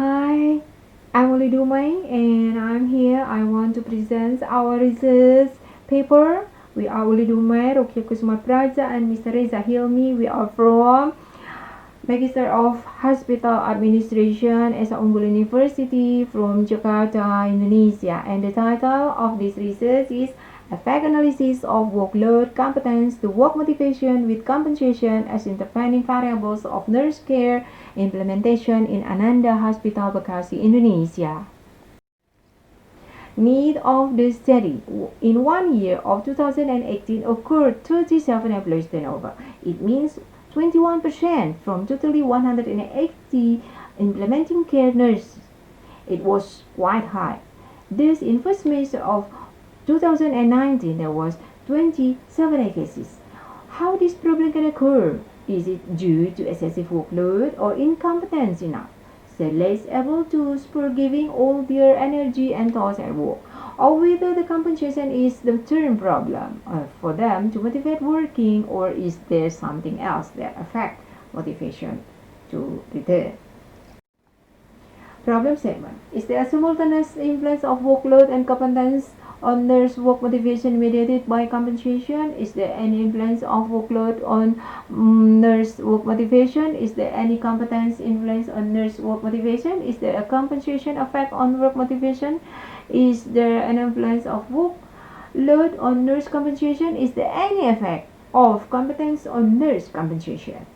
Hi, I'm Olidumai and I'm here. I want to present our research paper. We are Olidumai, Rokia Kusuma Praja and Mr. Reza Hilmi. We are from Magister of Hospital Administration as Unggul University from Jakarta, Indonesia. And the title of this research is Effect Analysis of Workload, Competence to Work Motivation with Compensation as Intervening Variables of Nurse Care Implementation in Ananda Hospital, Bekasi, Indonesia. Need of the study. In 1 year of 2018 occurred 37 employees turnover. It means 21% from totally 180 implementing care nurses. It was quite high. Thus, in first semester of 2019, there was 27 cases. How this problem can occur? Is it due to excessive workload or incompetence enough? So less able to spur giving all their energy and thoughts at work, or whether the compensation is the term problem for them to motivate working, or is there something else that affect motivation to return? Problem statement. Is there a simultaneous influence of workload and competence on nurse work motivation mediated by compensation? Is there any influence of workload on nurse work motivation? Is there any competence influence on nurse work motivation? Is there a compensation effect on work motivation? Is there an influence of workload on nurse compensation? Is there any effect of competence on nurse compensation?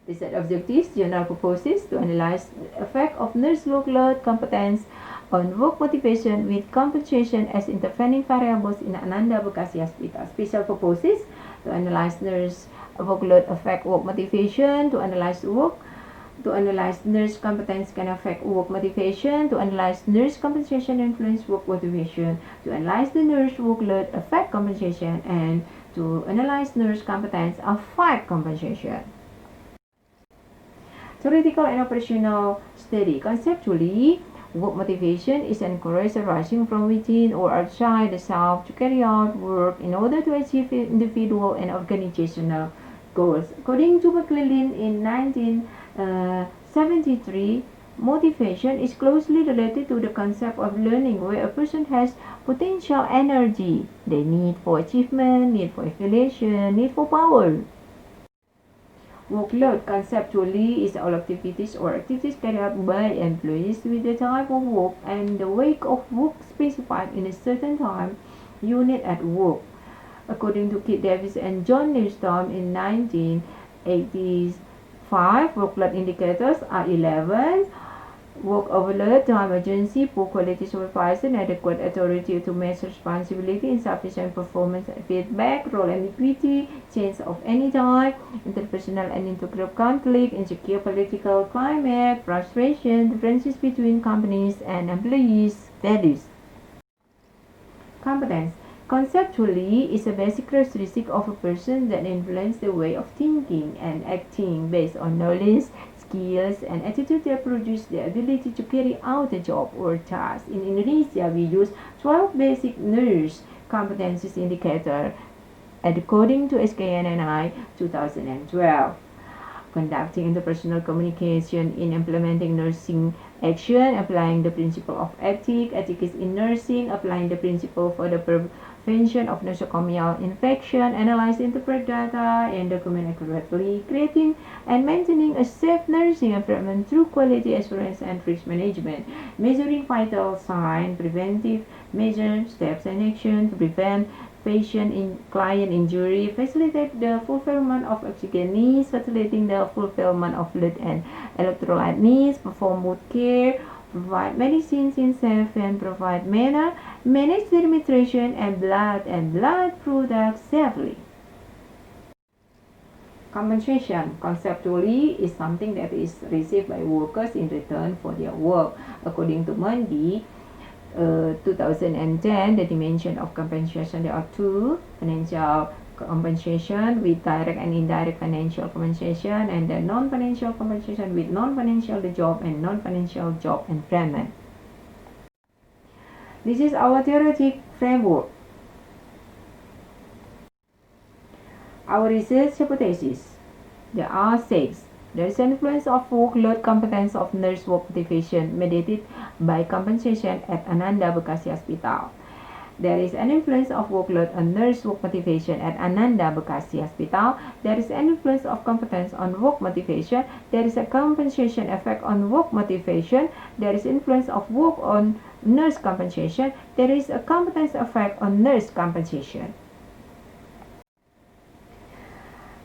Research objectives, journal proposes to analyze the effect of nurse workload competence on work motivation with compensation as intervening variables in Ananda Bekasi Hospital. Special proposes to analyze nurse workload affect work motivation, to analyze nurse competence can affect work motivation, to analyze nurse compensation influence work motivation, to analyze the nurse workload affect compensation, and to analyze nurse competence affect compensation. Theoretical and operational study. Conceptually, work motivation is encouraged arising from within or outside the self to carry out work in order to achieve individual and organizational goals. According to McClellan in 1973, motivation is closely related to the concept of learning, where a person has potential energy, the need for achievement, need for affiliation, need for power. Workload conceptually is all activities or activities carried out by employees with the type of work and the weight of work specified in a certain time unit at work. According to Kit Davis and John Newstorm in 1985, workload indicators are 11. Work overload, time urgency, poor quality supervision, adequate authority to measure responsibility, insufficient performance feedback, role ambiguity, change of any type, interpersonal and intergroup conflict, insecure political climate, frustration, differences between companies and employees' values. Competence. Conceptually is a basic characteristic of a person that influences the way of thinking and acting based on knowledge, skills, and attitude that produce the ability to carry out a job or task. In Indonesia, we use 12 basic nurse competencies indicator according to SKNNI 2012. Conducting interpersonal communication in implementing nursing action, applying the principle of ethics in nursing, applying the principle for the prevention of nosocomial infection, analyze, interpret data, and document accurately, creating and maintaining a safe nursing environment through quality assurance and risk management, measuring vital signs, preventive measures, steps, and action to prevent client injury, facilitate the fulfillment of oxygen needs, facilitating the fulfillment of fluid and electrolyte needs, perform wound care, provide medicines in safe and provide manner, manage the administration and blood products safely. Compensation conceptually is something that is received by workers in return for their work. According to Mundy, 2010, the dimension of compensation, there are two: financial compensation with direct and indirect financial compensation, and the non-financial compensation with non-financial job and non-financial job environment. This is our theoretic framework. Our research hypothesis. There are 6. There is an influence of workload competence of nurse work motivation mediated by compensation at Ananda Bekasi Hospital. There is an influence of workload on nurse work motivation at Ananda Bekasi Hospital. There is an influence of competence on work motivation. There is a compensation effect on work motivation. There is influence of work on nurse compensation. There is a competence effect on nurse compensation.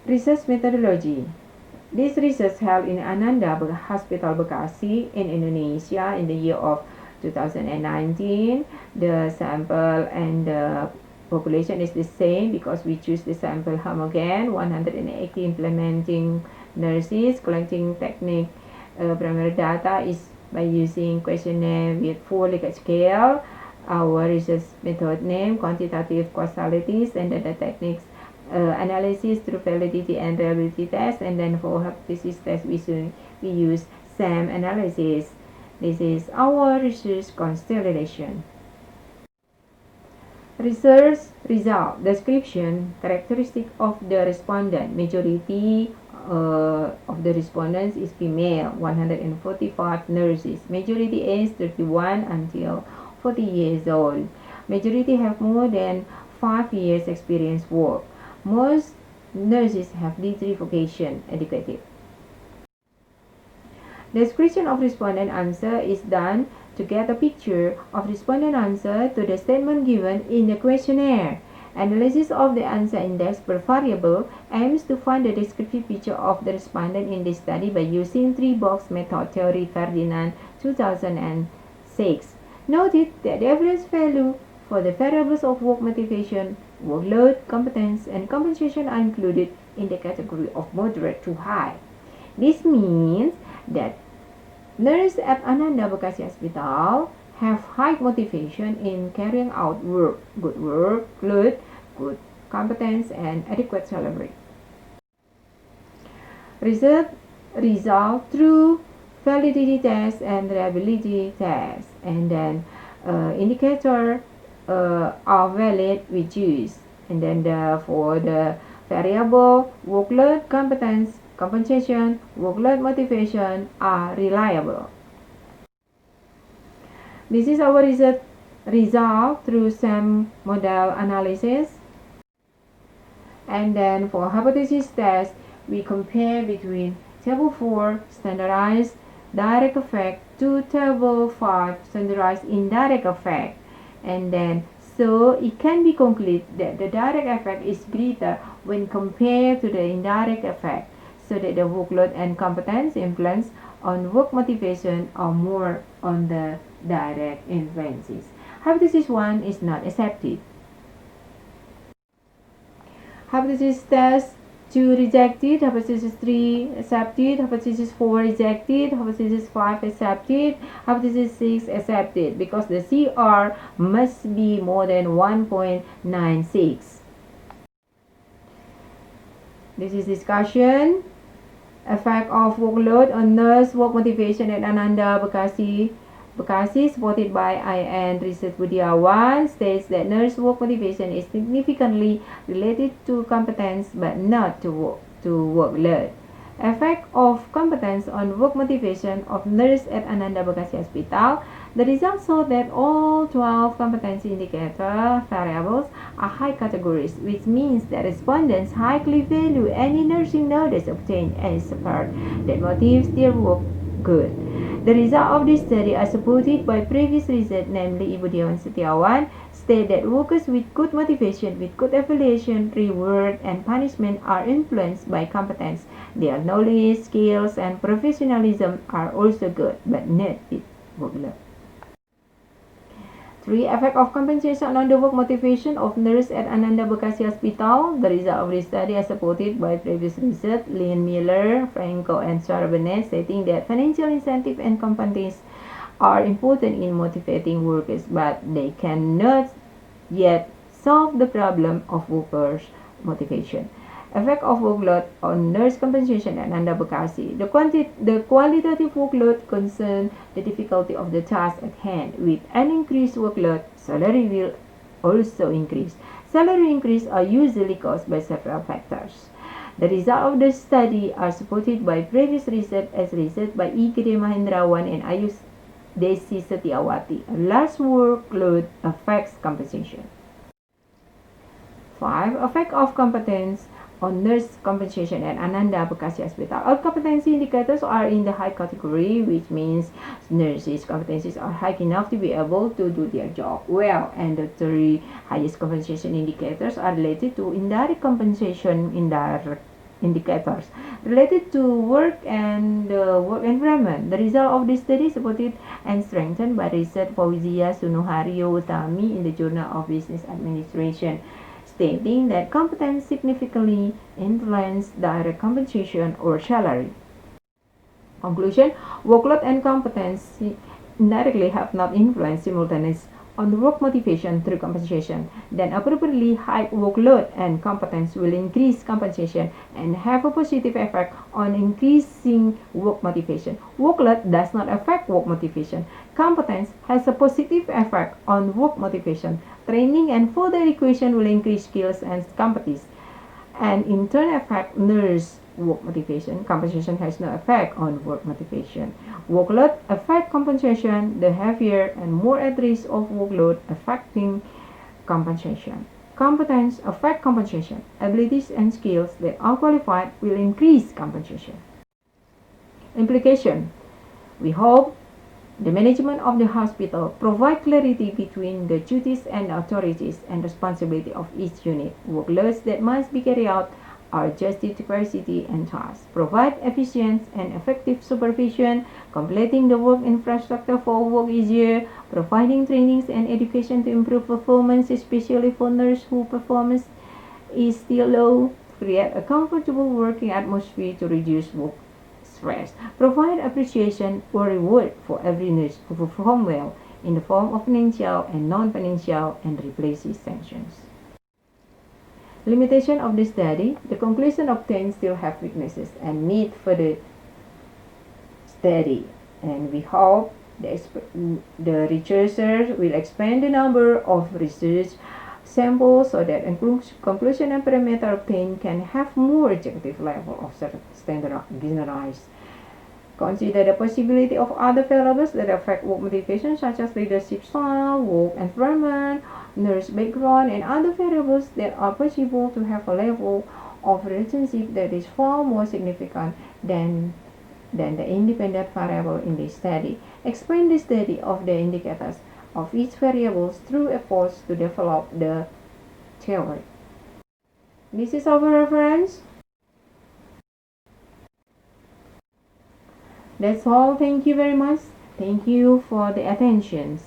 Research methodology. This research held in Ananda Hospital Bekasi in Indonesia in the year of 2019. The sample and the population is the same because we choose the sample homogen, 180 implementing nurses. Collecting technique primary data is by using questionnaire with 4 Likert scale. Our research method name quantitative causalities, and then the techniques analysis through validity and reliability test, and then for hypothesis test we use SAM analysis. This is our research constellation. Research result description characteristic of the respondent. Majority of the respondents is female, 145 nurses. Majority age 31 until 40 years old. Majority have more than 5 years experience work. Most nurses have D3 vocation educated. Description of respondent answer is done to get a picture of respondent answer to the statement given in the questionnaire. Analysis of the answer index per variable aims to find the descriptive picture of the respondent in this study by using 3-box method theory Ferdinand 2006. Noted that the average value for the variables of work motivation, workload, competence, and compensation are included in the category of moderate to high. This means that nurses at Ananda Bekasi Hospital have high motivation in carrying out work, good workload, good competence, and adequate salary. Result through validity test and reliability test, and then indicator are valid we choose, and then for the variable workload, competence, compensation, workload, motivation are reliable. This is our result through SAM model analysis. And then for hypothesis test, we compare between table 4 standardized direct effect to table 5 standardized indirect effect. And then so it can be concluded that the direct effect is greater when compared to the indirect effect, so that the workload and competence influence on work motivation are more on the direct influences. Hypothesis 1 is not accepted. Hypothesis test 2 rejected, hypothesis 3 accepted, hypothesis 4 rejected, hypothesis 5 accepted, hypothesis 6 accepted because the CR must be more than 1.96. This is discussion. Effect of workload on nurse work motivation at Ananda Bekasi, supported by IN Research Budiawan, states that nurse work motivation is significantly related to competence but not to workload. Effect of competence on work motivation of nurse at Ananda Bekasi Hospital. The results show that all 12 competency indicator variables are high categories, which means that respondents highly value any nursing knowledge obtained as a part that motivates their work good. The results of this study are supported by previous research, namely Ibu Diawan Setiawan, state that workers with good motivation, with good evaluation, reward, and punishment are influenced by competence. Their knowledge, skills, and professionalism are also good, but not with workload. 3. Effect of compensation on the work motivation of nurse at Ananda Bekasi Hospital. The result of this study are supported by previous research, Lynn Miller, Franco, and Sarbanes, stating that financial incentive and competence are important in motivating workers, but they cannot yet solve the problem of workers' motivation. Effect of workload on nurse compensation at Ananda Bekasi. The qualitative workload concerns the difficulty of the task at hand. With an increased workload, salary will also increase. Salary increase are usually caused by several factors. The results of the study are supported by previous research as research by E. Gede Mahendrawan and Ayush Desi Setiawati. A large workload affects compensation. 5. Effect of competence on nurse compensation at Ananda, Bekasi Hospital. All competency indicators are in the high category, which means nurses' competencies are high enough to be able to do their job well. And the 3 highest compensation indicators are related to indirect compensation indicators related to work and work environment. The result of this study is supported and strengthened by research Fauzia Sunuhario Utami in the Journal of Business Administration, stating that competence significantly influences direct compensation or salary. Conclusion: workload and competence indirectly have not influenced simultaneously on the work motivation through compensation. Then appropriately high workload and competence will increase compensation and have a positive effect on increasing work motivation. Workload does not affect work motivation. Competence has a positive effect on work motivation. Training and further education will increase skills and competencies, and in turn affect nurse work motivation. Compensation has no effect on work motivation. Workload affect compensation. The heavier and more at risk of workload affecting compensation. Competence affect compensation. Abilities and skills that are qualified will increase compensation. Implication: we hope the management of the hospital provide clarity between the duties and authorities and responsibility of each unit. Workloads that must be carried out are adjusted to capacity and tasks. Provide efficient and effective supervision, completing the work infrastructure for work easier, providing trainings and education to improve performance, especially for nurses whose performance is still low. Create a comfortable working atmosphere to reduce work stress. Provide appreciation or reward for every nurse who perform well in the form of financial and non-financial, and replaces sanctions. Limitation of the study: the conclusion obtained still have weaknesses and need further study, and we hope the researchers will expand the number of research samples so that conclusion and parameter obtained can have more objective level of standardized. Consider the possibility of other variables that affect work motivation, such as leadership style, work environment, nurse background, and other variables that are possible to have a level of relationship that is far more significant than the independent variable in this study. Explain the study of the indicators of each variables through efforts to develop the theory. This is our reference. That's all. Thank you very much. Thank you for the attention.